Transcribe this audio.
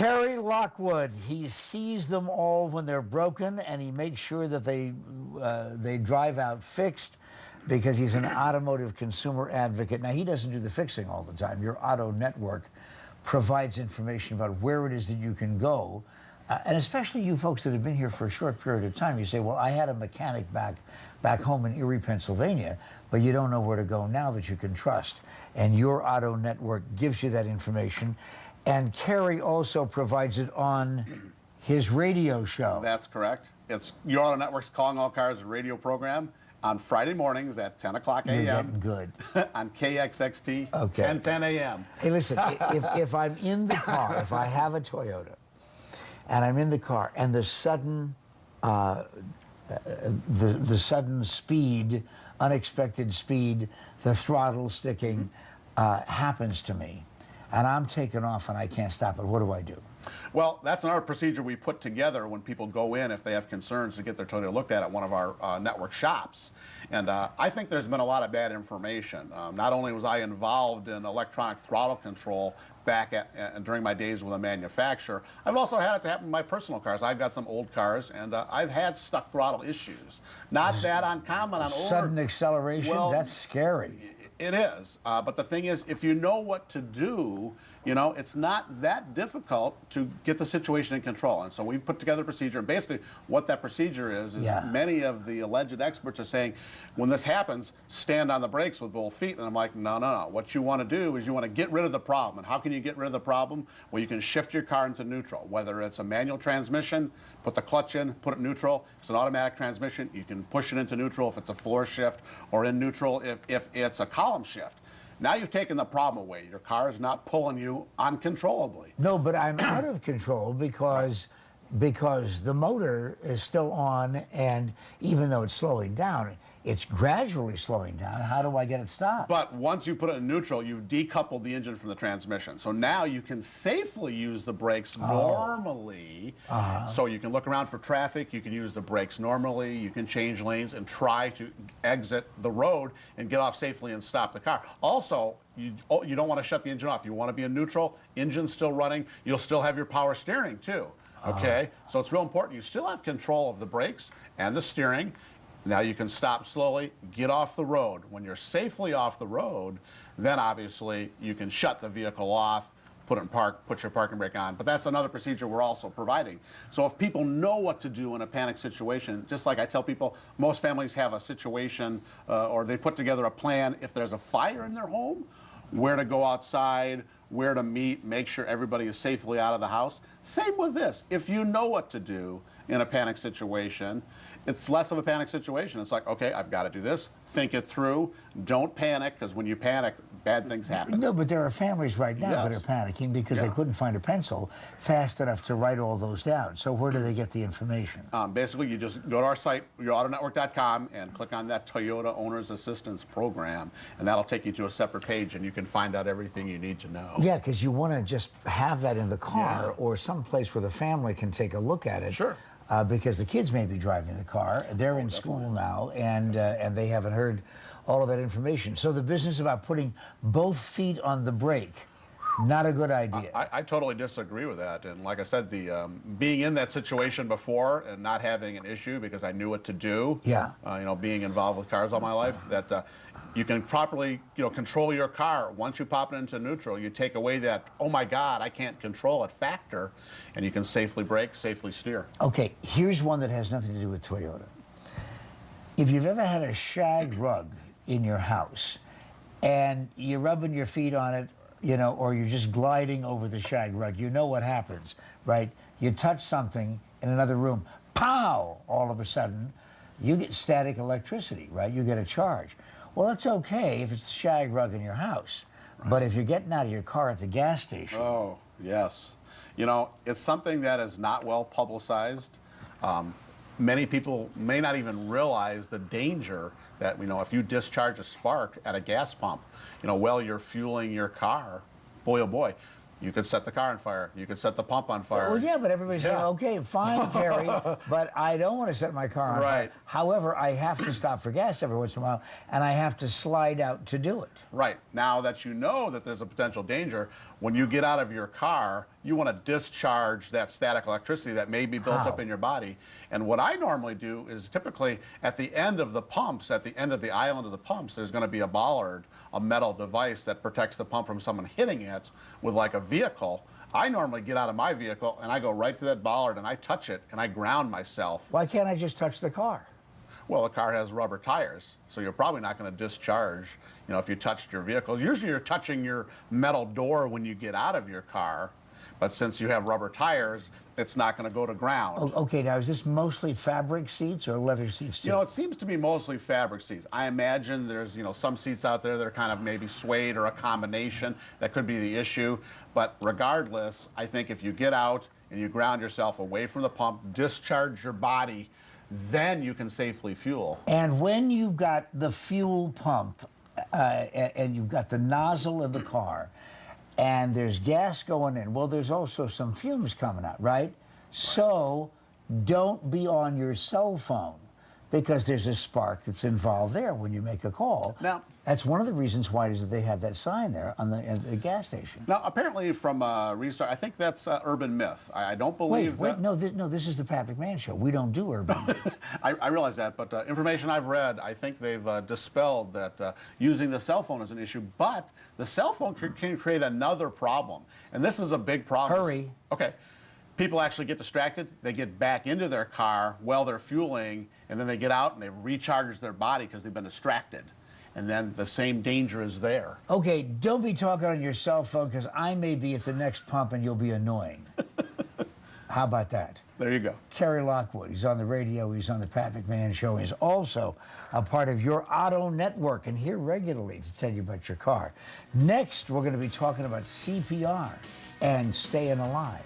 Cary Lockwood, he sees them all when they're broken, and he makes sure that they drive out fixed because he's an automotive consumer advocate. Now, he doesn't do the fixing all the time. Your auto network provides information about where it is that you can go. And especially you folks that have been here for a short period of time, you say, well, I had a mechanic back home in Erie, Pennsylvania, but you don't know where to go now that you can trust. And your auto network gives you that information. And Cary also provides it on his radio show. That's correct. It's Your Auto Network's Calling All Cars radio program on Friday mornings at 10 o'clock a.m. You're getting good. On KXXT, okay. 10:10 a.m. Hey, listen, if I'm in the car, if I have a Toyota, and I'm in the car, and the sudden speed, unexpected speed, the throttle sticking happens to me, and I'm taken off and I can't stop it, what do I do? Well, that's another procedure we put together when people go in if they have concerns to get their Toyota looked at one of our network shops. And I think there's been a lot of bad information. Not only was I involved in electronic throttle control back during my days with a manufacturer, I've also had it to happen in my personal cars. I've got some old cars, and I've had stuck throttle issues. Not that uncommon on older. Sudden acceleration, well, that's scary. It is, but the thing is, if you know what to do, you know, it's not that difficult to get the situation in control. And so we've put together a procedure, and basically what that procedure is many of the alleged experts are saying, when this happens, stand on the brakes with both feet. And I'm like, no, no, no. What you want to do is you want to get rid of the problem. And how can you get rid of the problem? Well, you can shift your car into neutral, whether it's a manual transmission, put the clutch in, put it neutral. If it's an automatic transmission, you can push it into neutral if it's a floor shift, or in neutral if it's a column shift. Now you've taken the problem away. Your car is not pulling you uncontrollably. No, but I'm out of control because the motor is still on, and even though it's slowing down, it's gradually slowing down. How do I get it stopped? But once you put it in neutral, you've decoupled the engine from the transmission. So now you can safely use the brakes normally. So you can look around for traffic, you can use the brakes normally, you can change lanes and try to exit the road and get off safely and stop the car. Also, you don't want to shut the engine off. You want to be in neutral, engine's still running, you'll still have your power steering too. Okay, so it's real important. You still have control of the brakes and the steering. Now you can stop slowly, get off the road. When you're safely off the road, then obviously you can shut the vehicle off, put it in park, put your parking brake on. But that's another procedure we're also providing. So if people know what to do in a panic situation, just like I tell people, most families have a situation or they put together a plan if there's a fire in their home, where to go outside, where to meet, make sure everybody is safely out of the house. Same with this. If you know what to do in a panic situation, it's less of a panic situation. It's like, okay, I've got to do this. Think it through. Don't panic, because when you panic, bad things happen. No, but there are families right now that are panicking because they couldn't find a pencil fast enough to write all those down. So where do they get the information? Basically, you just go to our site, yourautonetwork.com, and click on that Toyota Owner's Assistance Program, and that'll take you to a separate page, and you can find out everything you need to know. Yeah, because you want to just have that in the car or someplace where the family can take a look at it. Sure. Because the kids may be driving the car. They're in school now, and they haven't heard all of that information. So the business about putting both feet on the brake, not a good idea. I totally disagree with that. And like I said, the being in that situation before and not having an issue because I knew what to do. Yeah. You know, being involved with cars all my life, that you can properly, control your car. Once you pop it into neutral, you take away that, oh my God, I can't control it factor, and you can safely brake, safely steer. Okay, here's one that has nothing to do with Toyota. If you've ever had a shag rug in your house and you're rubbing your feet on it, or you're just gliding over the shag rug, you know what happens, right? You touch something in another room, pow, all of a sudden, you get static electricity, right? You get a charge. Well, it's okay if it's the shag rug in your house, but if you're getting out of your car at the gas station. Oh, yes. It's something that is not well publicized. Many people may not even realize the danger that, if you discharge a spark at a gas pump, while you're fueling your car, boy, oh boy, you could set the car on fire. You could set the pump on fire. Well, yeah, but everybody's saying, okay, fine, Cary, but I don't want to set my car on fire. However, I have to stop for gas every once in a while, and I have to slide out to do it. Right. Now that you know that there's a potential danger, when you get out of your car, you want to discharge that static electricity that may be built up in your body. And what I normally do is typically at the end of the pumps, at the end of the island of the pumps, there's going to be a bollard, a metal device that protects the pump from someone hitting it with like a vehicle. I normally get out of my vehicle and I go right to that bollard and I touch it and I ground myself. Why can't I just touch the car? Well, the car has rubber tires, so you're probably not going to discharge, you know, if you touched your vehicle. Usually you're touching your metal door when you get out of your car, but since you have rubber tires, it's not going to go to ground. Okay, now is this mostly fabric seats or leather seats too? You know, it seems to be mostly fabric seats. I imagine there's, you know, some seats out there that are kind of maybe suede or a combination. That could be the issue. But regardless, I think if you get out and you ground yourself away from the pump, discharge your body, then you can safely fuel. And when you've got the fuel pump and you've got the nozzle of the car and there's gas going in, well, there's also some fumes coming out, right? So don't be on your cell phone because there's a spark that's involved there when you make a call. Now, that's one of the reasons why is that they have that sign there on the gas station. Now, apparently from research, I think that's urban myth. I don't believe that. No, this is the Pat McMahon show. We don't do urban myths. I realize that, but information I've read, I think they've dispelled that using the cell phone is an issue, but the cell phone can create another problem, and this is a big problem. Hurry. Okay. People actually get distracted. They get back into their car while they're fueling, and then they get out and they recharge their body because they've been distracted. And then the same danger is there. Okay, don't be talking on your cell phone because I may be at the next pump and you'll be annoying. How about that? There you go. Cary Lockwood, he's on the radio, he's on the Pat McMahon show. He's also a part of your auto network and here regularly to tell you about your car. Next, we're going to be talking about CPR and staying alive.